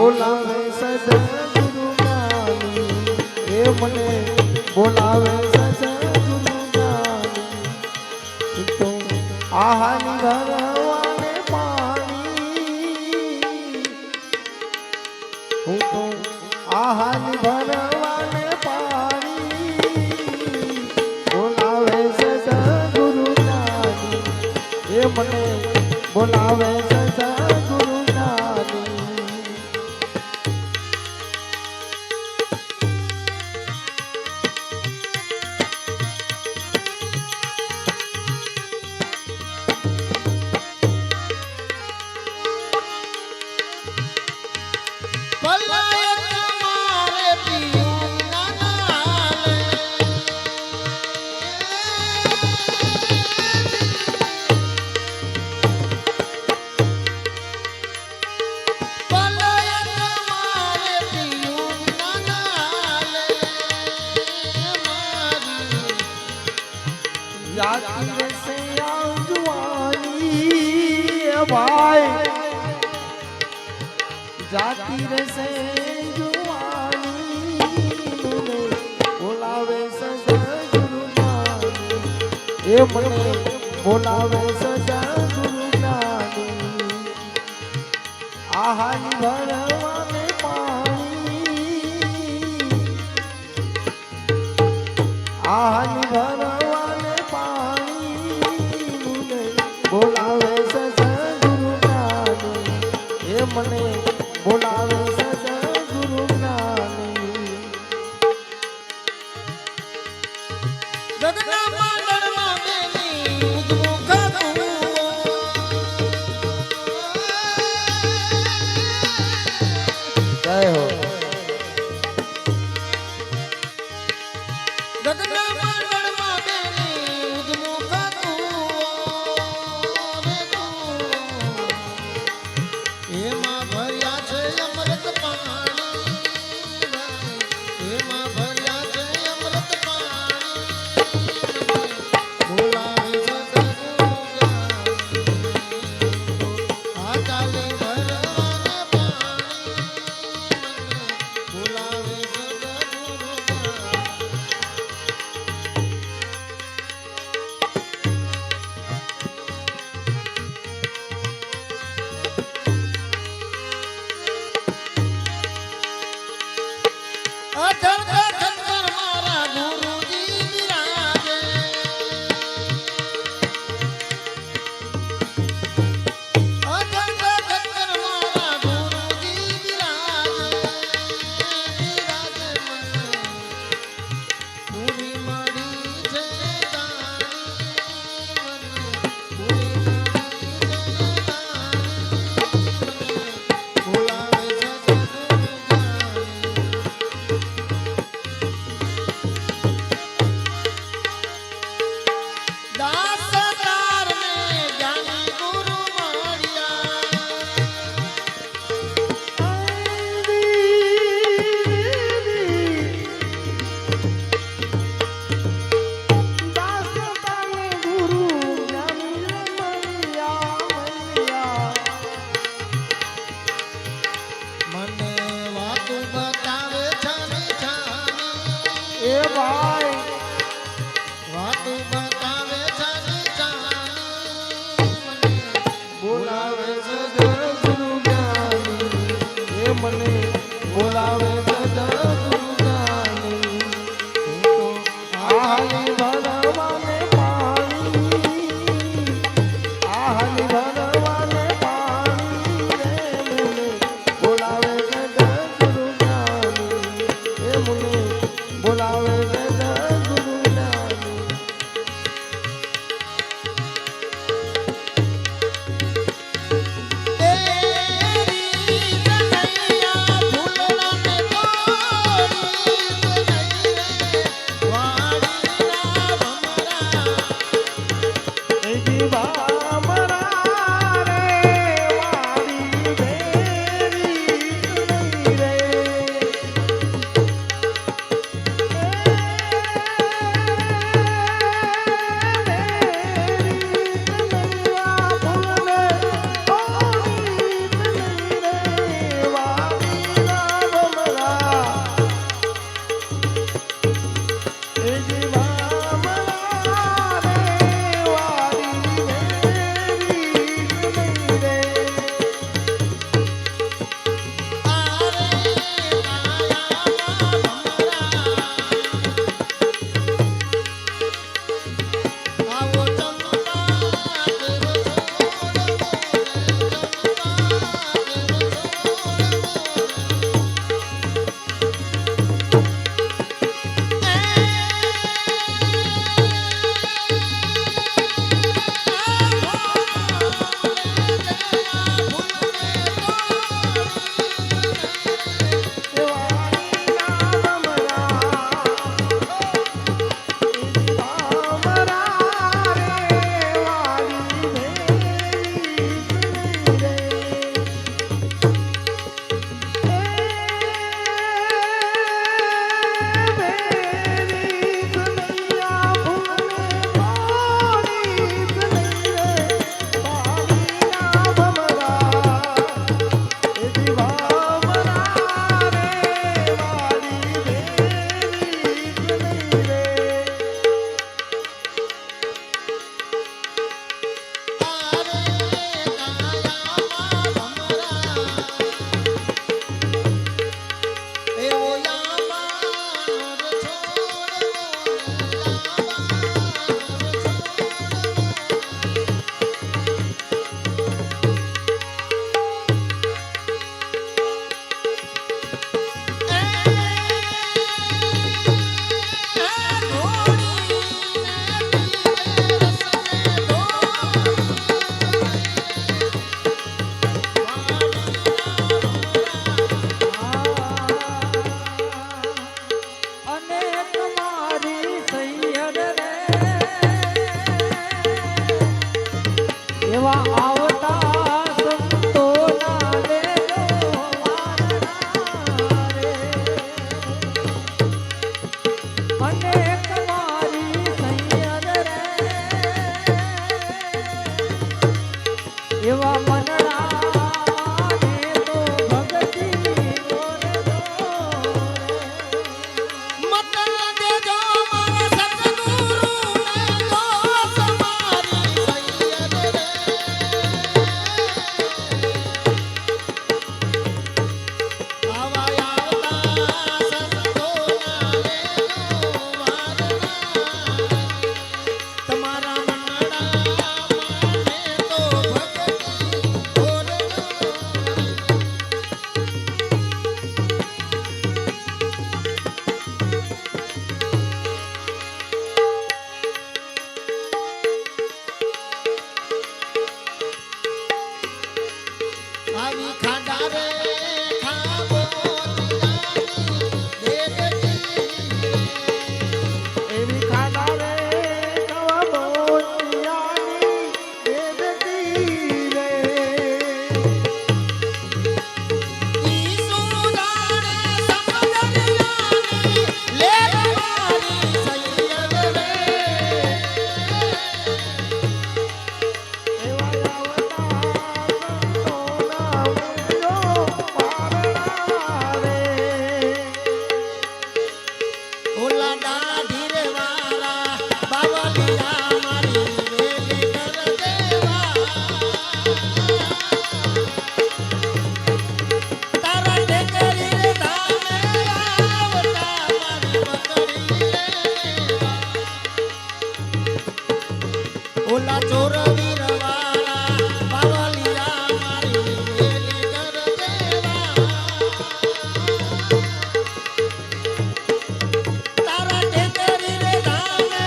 બોલાવે સદગુરુ જ્ઞાની એ મને બોલાવે સદગુરુ જ્ઞાની તો આહાની ભરવાને પાણી હું તો આહાની ભરવાને પાણી બોલાવે સદગુરુ જ્ઞાની એ મને બોલાવે સદગુરુ જ્ઞાની જાતિ સે જુવાની ભાઈ જાતિ સે જુવાની બોલાવે સદગુરુ જ્ઞાની એ મને બોલાવે સદગુરુ જ્ઞાની આહાની ભરવાને પાણી આહાની ભરવાને બોલાવે સદગુરુ જ્ઞાની એ મને બોલાવે સદગુરુ જ્ઞાની ગગના માંડળમાં બેની ઉદ્મુખ જય હો ગગના માંડળમાં બેની ઉદ્મુખ એમાં ભર્યા છે અમૃત આવી ખાડા રે ખાબો એવી ખાડા રે કવા મોતિયાની દેવતી રે ઈ સુદાને સમદરિયાની લે મારી સૈયદ રે એવા આવતા સંતોના વેજો પારણા રે ઓલા દાઢી રે વાળા બાવલિયા મારી વેલી કર દેવા તારા ટેકરી રે ધામે આવતા મારી બકરી રે ઓલા ચોર વીર વાળા બાવલિયા મારી વેલી કર દેવા તારા ટેકરી રે ધામે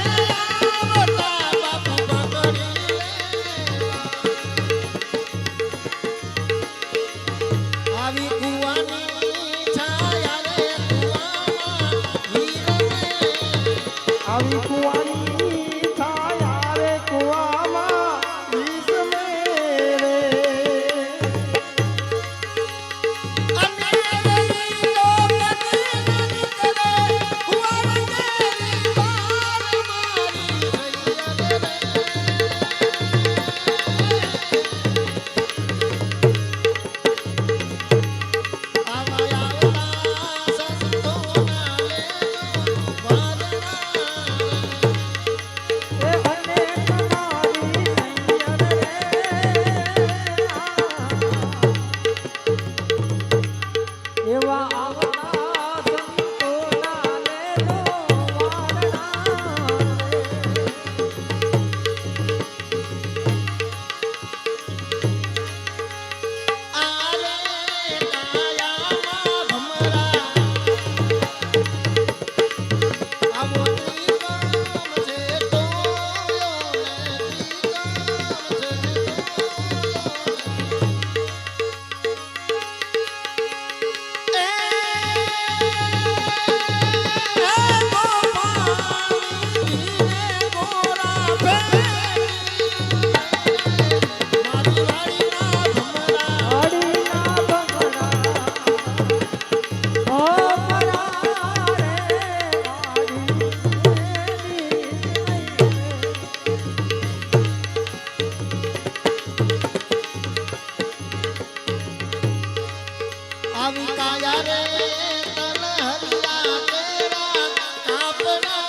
આવતા બાપુ બકરી આવી કુવાની છાયા રે કુવામાં હીર આવી કુવાની છાયા રે કુવામાં વિસમે રે અને રઈ તો કદી ન નીકળે કુંવર કેરી બાર મારી સૈયદ રે આવા આવતા સંતોના લેજો વાદળા એ અને તમારી સૈયદ રે એવા આવતા સંતોના લેજો વારણા આલે કાયામાં ભમરા આવો ત્રિકામ છે તો અડીના બંગડા ઓ પરા રે આવી કાયા રે તલહરિયા તેરા કાપડા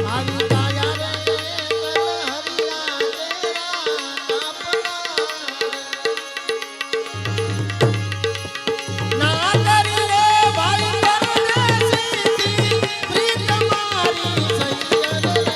આવી કાયા રે તલહરિયા તેરા કાપડા ના કરી રે ભાઈ પરદેશી પ્રીત મારી સૈયદ રે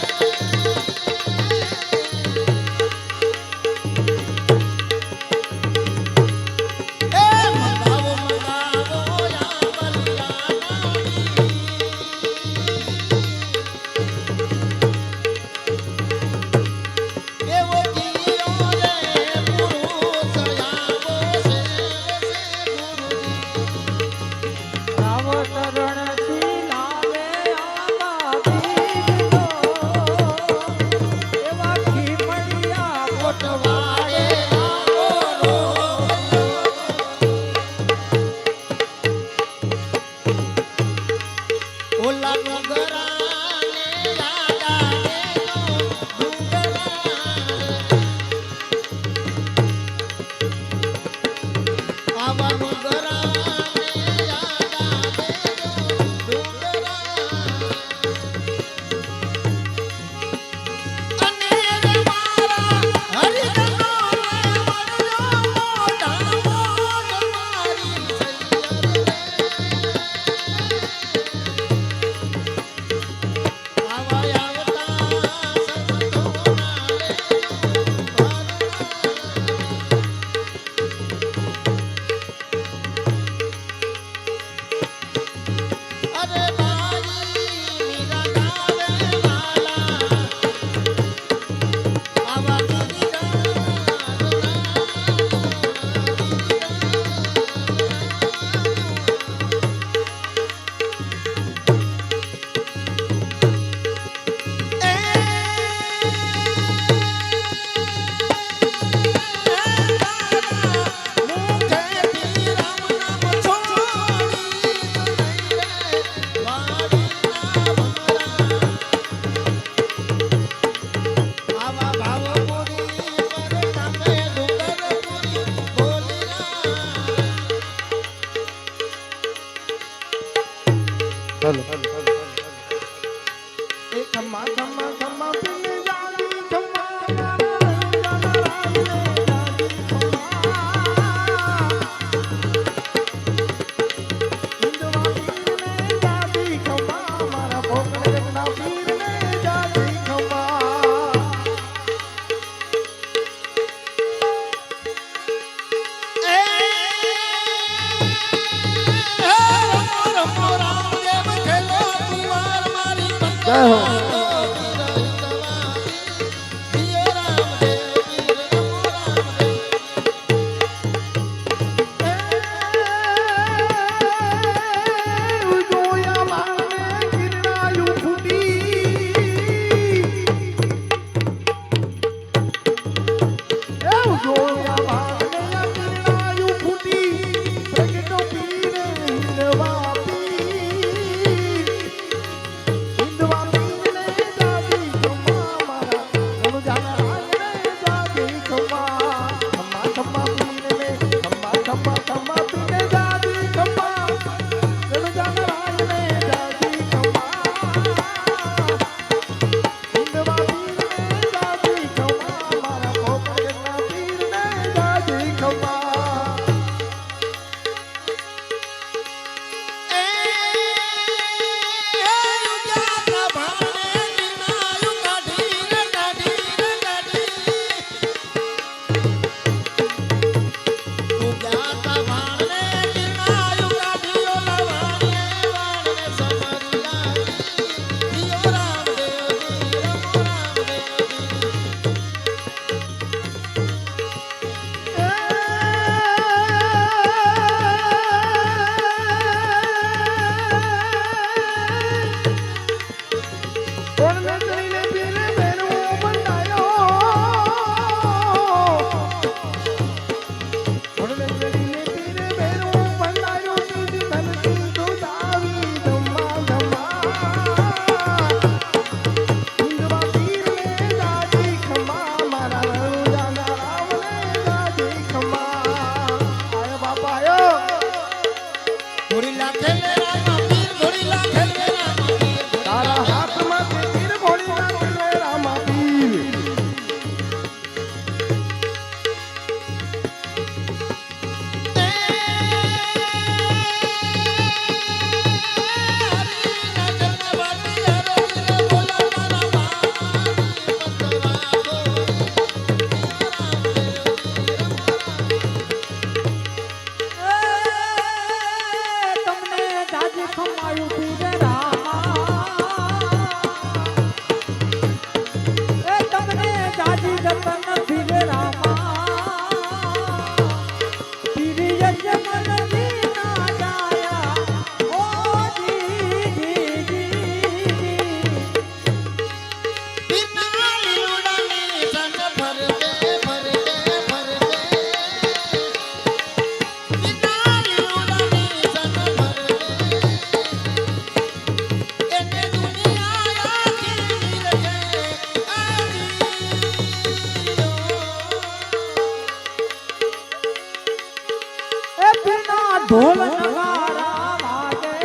ઢોલ નગારા વાગે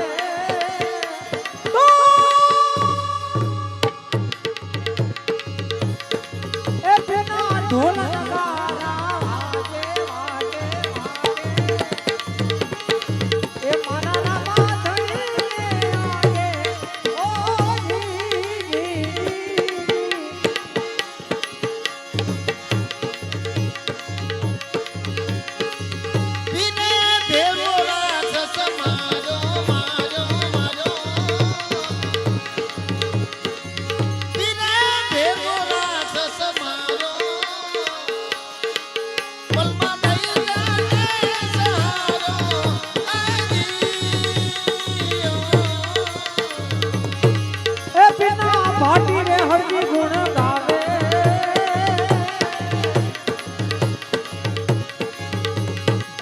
તો એ પેલા ઢોલ નગારા વાગે વાગે વાગે એ મારા માથે આગે ઓ જી વિને ભેરો રાક્ષસ મારો મારો મારો વિને ભેરો રાક્ષસ મારો પલમાં થઈ જાને સહારો એ પેલા ભાટી રે હરજી ગુણ ગાવે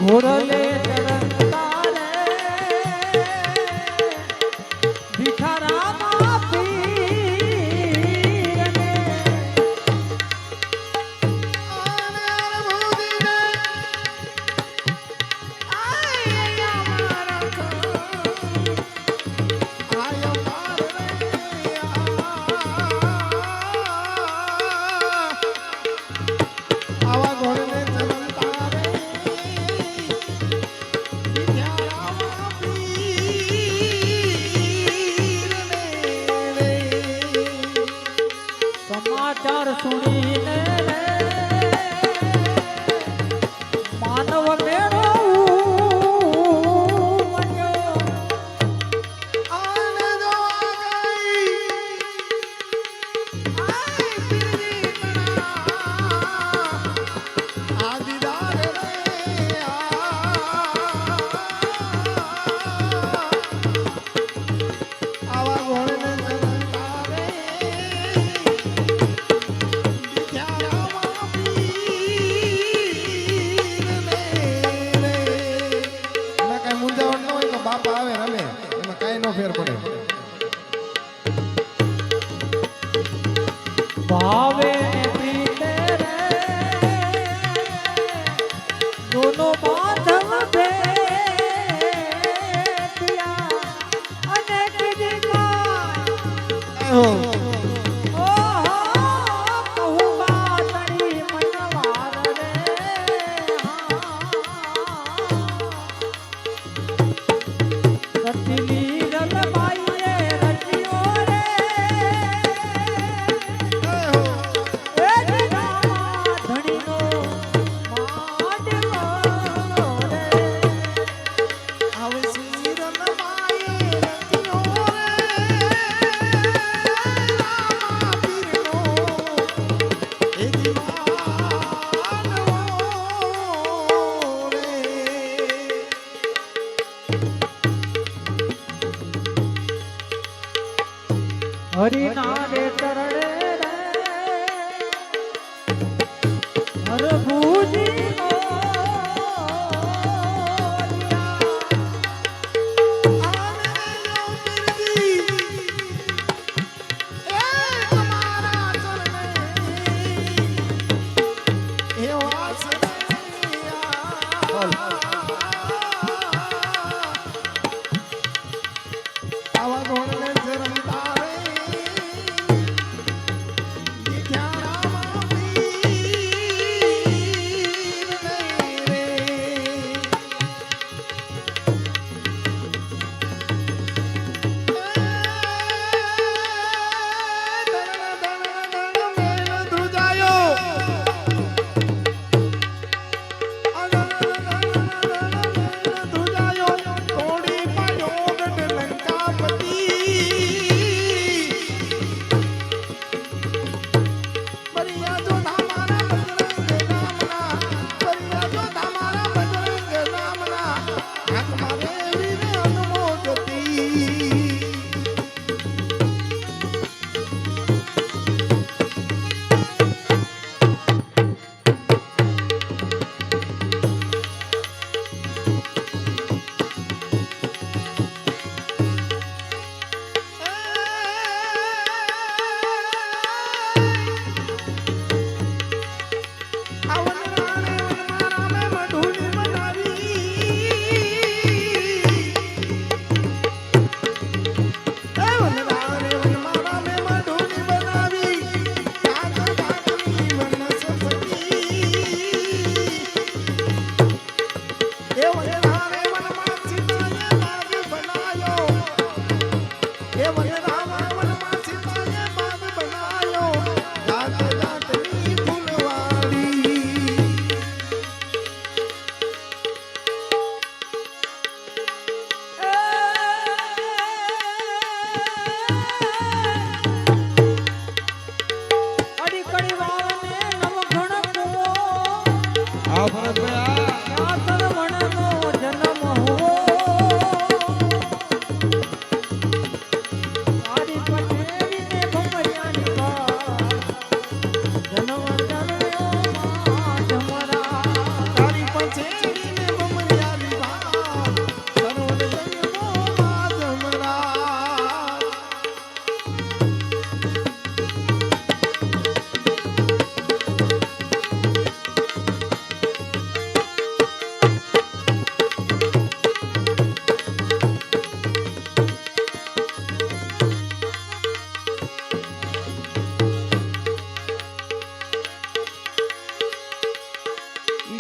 ઘોડલે ચડતા રે ભિખારામાં પીરને આવા ઘોડને ચલતા રે સમાચાર સુણીને રે માનવ મેળો મંડ્યો બાપા આવે રમે એમાં કઈ નો ફેર પડે ભાવે ને પ્રીતે રે દોનો બાંધવ ભેટિયા અને કીધી કાય ઓહો કહું બાતડી મનવાર રે સતીલી રલબાઈએ રચ્યો રે એ જગા ધણીનો માંડવો રે હરિના રે ચરણે રે હરભુજી આવા ઘોડને ચરણતા રે વિદ્યારામાં પીર હા ભરતભાઈ આ સરવણનો જન્મ હુઓ તારી પટેરીને ભમરિયાની વાત જન્મ જન્મ્યો માં જમરા તારી પછેડીને બમરિયાની વાત સરોવર જન્મો માં જમરા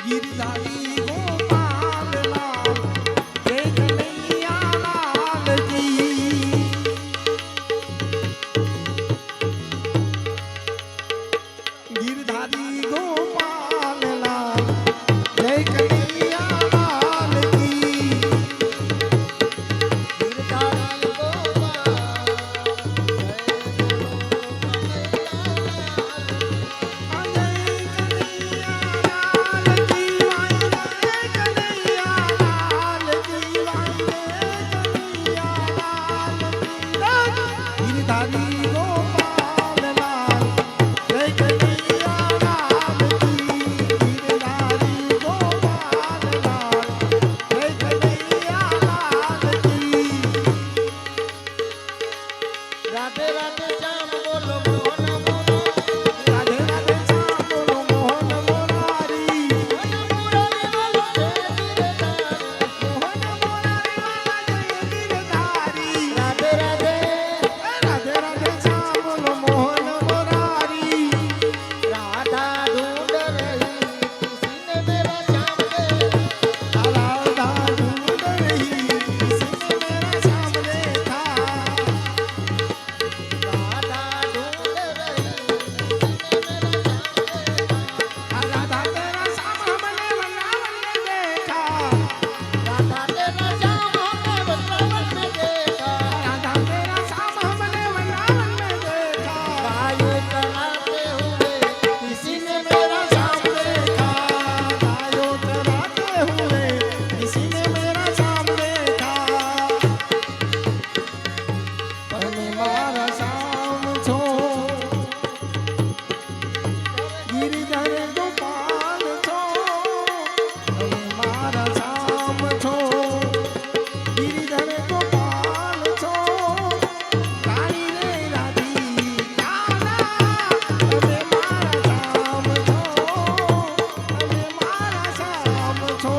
गिरधारी गोपाल लाल जय कन्हैया लाल की गिरधारी गोपाल लाल जय कन्हैया लाल की गिरधारी गोपाल राधे राधे श्याम बोलो मोहन मोरा राधे राधे श्याम बोलो मोहन मोरारी मोहन मोरारी वाला जय गिरधारी मोहन मोरारी वाला जय गिरधारी राधे राधे राधे राधे श्याम बोलो मोहन मोरारी राधा ढूंढ रही किसी ने मेरा श्याम देखा राधा ढूंढ रही किसी ने मेरा श्याम देखा राधा ढूंढ रही राधा तेरा श्याम हमने वृंदावन में देखा राधा तेरा श्याम हमने वृंदावन में देखा राधा तेरा श्याम हमने वृंदावन में देखा गायों चराते हुए किसी ने मेरा श्याम देखा गायों चराते हुए किसी ने मेरा श्याम देखा तने मारा श्याम छो गिरिधर गोपाल छो तने मारा श्याम छो गिरिधर गोपाल छो रानी रे राधिका तने मारा श्याम छो तने मारा श्याम छो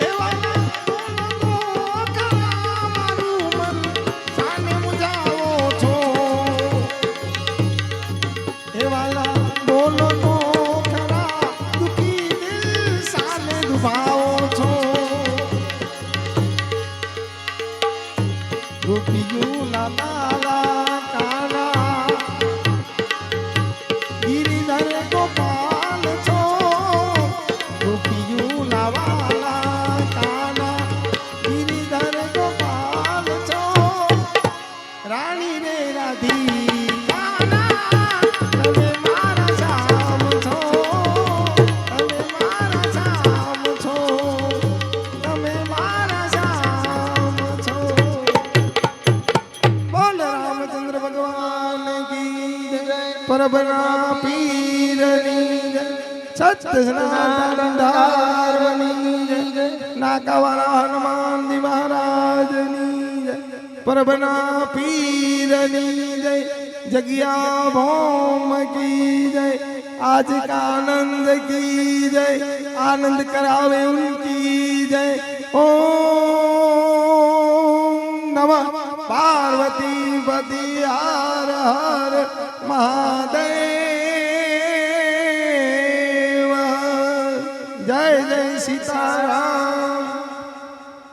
એવાના બોલો તો કરા મારું મન સાને મુજાવો છો એવાલા બોલો તો ખરા દુખી દિલ સાને દુભાવો છો ગોપીયું ના તારા કાના गिरिधर गोपाल छो गोपियों ना वाला काना गिरिधर गोपाल छो रानी रे राधिका તમે મારા શ્યામ છો તમે મારા શ્યામ છો તમે મારા શ્યામ છો બોલ રામચંદ્ર ભગવાન કી જય પરબના પીરની જય સત્યનારાયણ ધારવની જય નાકાવાળા હનુમાનજી મહારાજની જય પરબના પીરની જય जगिया भौम की जय आज का आनंद की जय आनंद करावे उनकी जय ओम नमः पार्वती पति हर हर महादेव जय जय सीताराम।